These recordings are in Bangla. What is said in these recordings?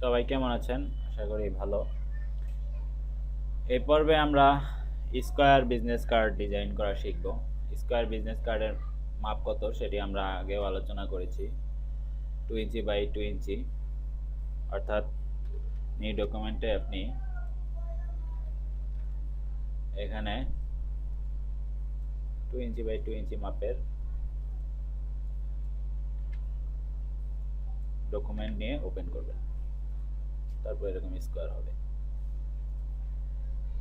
সবাই কেমন আছেন? আশা করি ভালো। এই পর্বে আমরা স্কয়ার বিজনেস কার্ড ডিজাইন করা শিখব। স্কয়ার বিজনেস কার্ডের মাপ কত সেটি আমরা আগেও আলোচনা করেছি। 2 ইঞ্চি বাই 2 ইঞ্চি, অর্থাৎ নিউ ডকুমেন্টে আপনি এখানে 2 ইঞ্চি বাই 2 ইঞ্চি মাপের ডকুমেন্ট নিয়ে ওপেন করবেন, তারপর এরকম স্কয়ার হবে।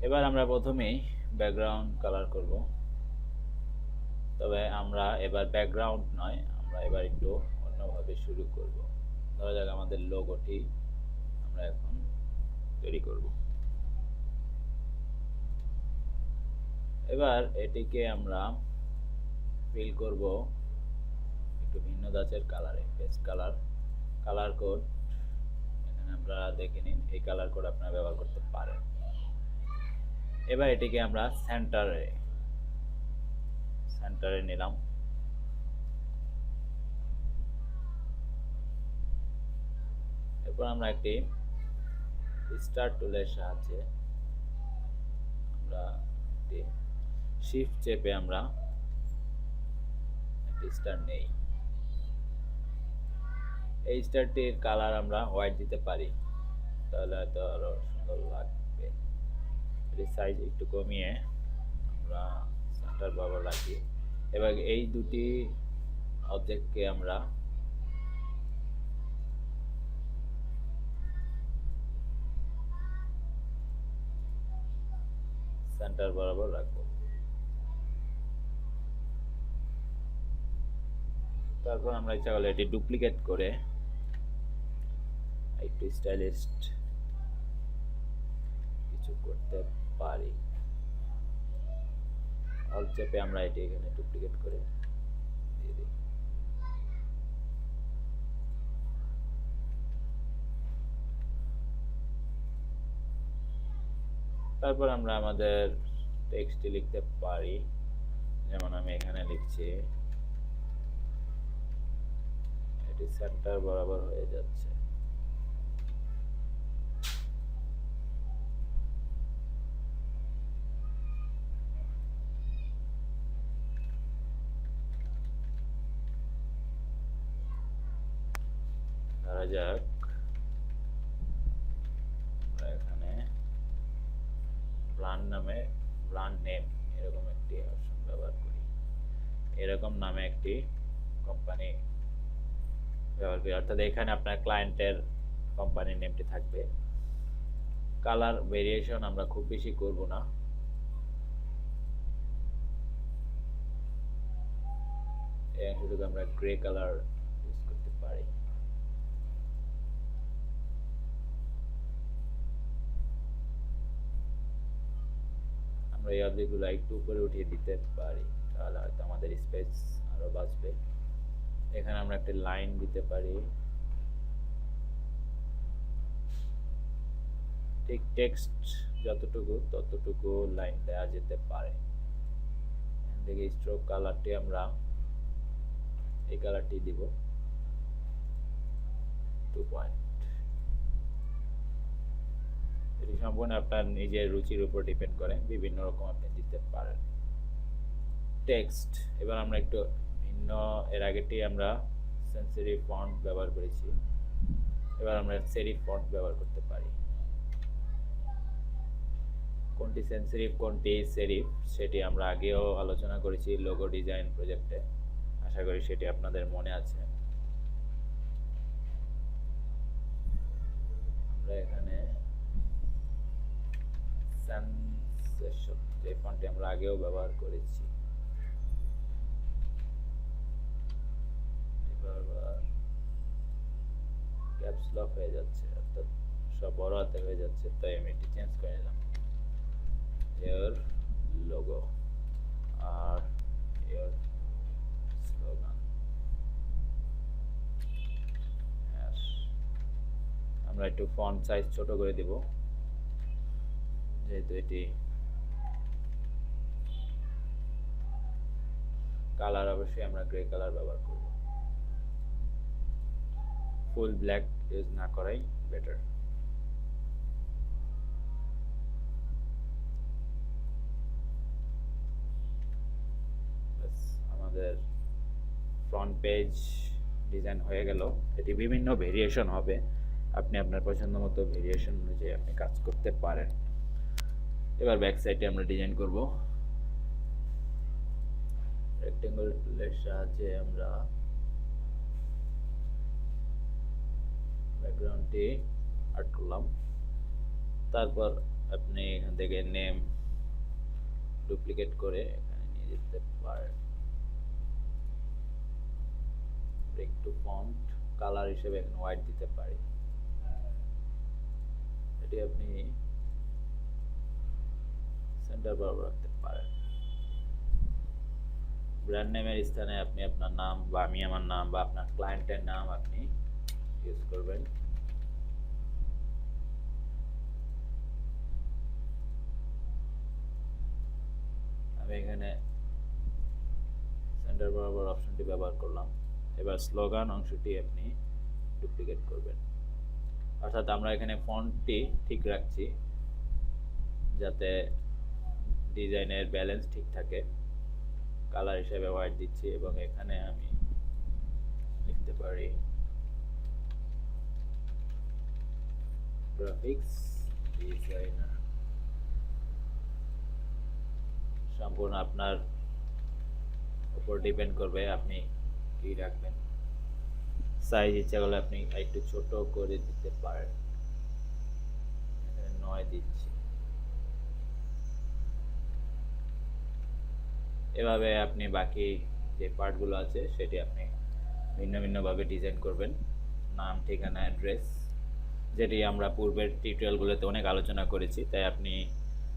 এবার আমরা প্রথমেই ব্যাকগ্রাউন্ড কালার করব। তবে আমরা এবার ব্যাকগ্রাউন্ড নয়, আমরা এবার একটু অন্যভাবে শুরু করব। ধরা যাক আমাদের লোগোটি আমরা এখন তৈরি করব। এবার এটিকে আমরা ফিল করব একটু ভিন্ন ধাঁচের কালারে, পেস্ট কালার, কালার কোড এখানে আমরা দেখে নিন। এই কালার কোড আপনারা ব্যবহার করতে পারেন। এবার এটিকে আমরা সেন্টারে নিলাম। এরপর আমরা একটি স্টার টুলের সাহায্যে আমরা একটি শিফট চেপে আমরা একটি স্টার নেই। এই স্টারটির কালার আমরা হোয়াইট দিতে পারি, তাহলে হয়তো আরো সুন্দর লাগবে। এর সাইজ একটু কমিয়ে আমরা সেন্টার বরাবর রাখি। এবার এই দুটি অবজেক্টকে আমরা সেন্টার বরাবর রাখবো। তারপর আমরা ইচ্ছা করলে এটি ডুপ্লিকেট করে একটু স্টাইলিশ কিছু করতে পারি। অল্প চেপে আমরা এটি এখানে ডুপ্লিকেট করে দিয়ে দিই। তারপর আমরা আমাদের টেক্সটটি লিখতে পারি, যেমন আমি এখানে লিখছি এটি সেন্টার বরাবর হয়ে যাচ্ছে। ধরা যাক আমরা এখানে ব্র্যান্ড নেম এরকম একটি অপশন ব্যবহার করি। এরকম নামে একটি কোম্পানি ব্যবহার করি, অর্থাৎ এখানে আপনার ক্লায়েন্টের কোম্পানির নেমটি থাকবে। কালার ভেরিয়েশন আমরা খুব বেশি করব না, এই অংশটুকু আমরা গ্রে কালার ইউজ করতে পারি। আমরা এই অবজেক্টগুলো একটু উপরে উঠিয়ে দিতে পারি, তাহলে হয়তো আমাদের স্পেস আরো বাঁচবে। এখানে আমরা একটা লাইন দিতে পারি, ঠিক টেক্সট যতটুকু ততটুকু লাইন দেওয়া যেতে পারে। এখান থেকে স্ট্রোক কালারটি আমরা এই কালারটি দিব 2 পয়েন্ট। এটি সম্পূর্ণ আপনার নিজের রুচির উপর ডিপেন্ড করে, বিভিন্ন রকম আপনি দিতে পারেন টেক্সট। এবার আমরা একটু ভিন্ন, এর আগেটি আমরা সেন্সিটিভ ফন্ট ব্যবহার করেছি, এবার আমরা সেরিফ ফন্ট ব্যবহার করতে পারি। কোনটি সেন্সিটিভ কোনটি সেরিফ সেটি আমরা আগেও আলোচনা করেছি লোগো ডিজাইন প্রজেক্টে, আশা করি সেটি আপনাদের মনে আছে। আমরা এখানে সেন্সেশন যে ফন্টটি আমরা আগেও ব্যবহার করেছি, এবার ক্যাপস লক হয়ে যাচ্ছে, অর্থাৎ সব বড় হাতে হয়ে যাচ্ছে, তাই আমি এটি চেঞ্জ করে নিলাম। এর লোগো আর এর স্লোগান। আমরা একটু ফন্ট সাইজ ছোট করে দিব, যেহেতু এটি কালার অবশ্যই আমরা গ্রে কালার ব্যবহার করব, ফুল ব্ল্যাক ইউজ না করাই better. আমাদের ফ্রন্ট পেজ ডিজাইন হয়ে গেল। এটি বিভিন্ন ভেরিয়েশন হবে, আপনি আপনার পছন্দ মতো ভেরিয়েশন অনুযায়ী আপনি কাজ করতে পারেন। এবার ব্যাক সাইডে আমরা ডিজাইন করব। রেক্টেঙ্গল টুলের সাহায্যে আমরা ব্যাকগ্রাউন্ডটি আর্ট করলাম। তারপর আপনি এখান থেকে নেম ডুপ্লিকেট করে এখানে নিয়ে যেতে পারেন। ব্রেক টু ফন্ট কালার হিসেবে এখানে হোয়াইট দিতে পারি। এটি আপনি সেন্টার বরাবর রাখতে পারেন। ব্র্যান্ড নেমের স্থানে আপনি আপনার নাম বা আমি আমার নাম বা আপনার ক্লায়েন্টের নাম আপনি ইউজ করবেন। আমি এখানে সেন্টার বরাবর অপশনটি ব্যবহার করলাম। এবার স্লোগান অংশটি আপনি ডুপ্লিকেট করবেন। অর্থাৎ আমরা এখানে ফন্টটি ঠিক রাখছি যাতে ডিজাইনের ব্যালেন্স ঠিক থাকে। কালার হিসেবে হোয়াইট দিচ্ছি এবং এখানে আমি লিখতে পারি গ্রাফিক্স ডিজাইনার। সম্পূর্ণ আপনার উপর ডিপেন্ড করবে আপনি কি রাখবেন। সাইজ ইচ্ছা করলে আপনি একটু ছোট করে দিতে পারেন। এখানে 9 দিচ্ছি। এভাবে আপনি বাকি যে পার্টগুলো আছে সেটি আপনি ভিন্ন ভিন্নভাবে ডিজাইন করবেন। নাম, ঠিকানা, অ্যাড্রেস, যেটি আমরা পূর্বের টিউটোরিয়ালগুলোতে অনেক আলোচনা করেছি, তাই আপনি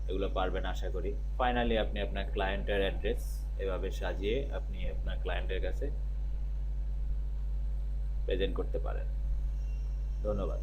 এগুলো পারবেন আশা করি। ফাইনালি আপনি আপনার ক্লায়েন্টের অ্যাড্রেস এভাবে সাজিয়ে আপনি আপনার ক্লায়েন্টের কাছে প্রেজেন্ট করতে পারেন। ধন্যবাদ।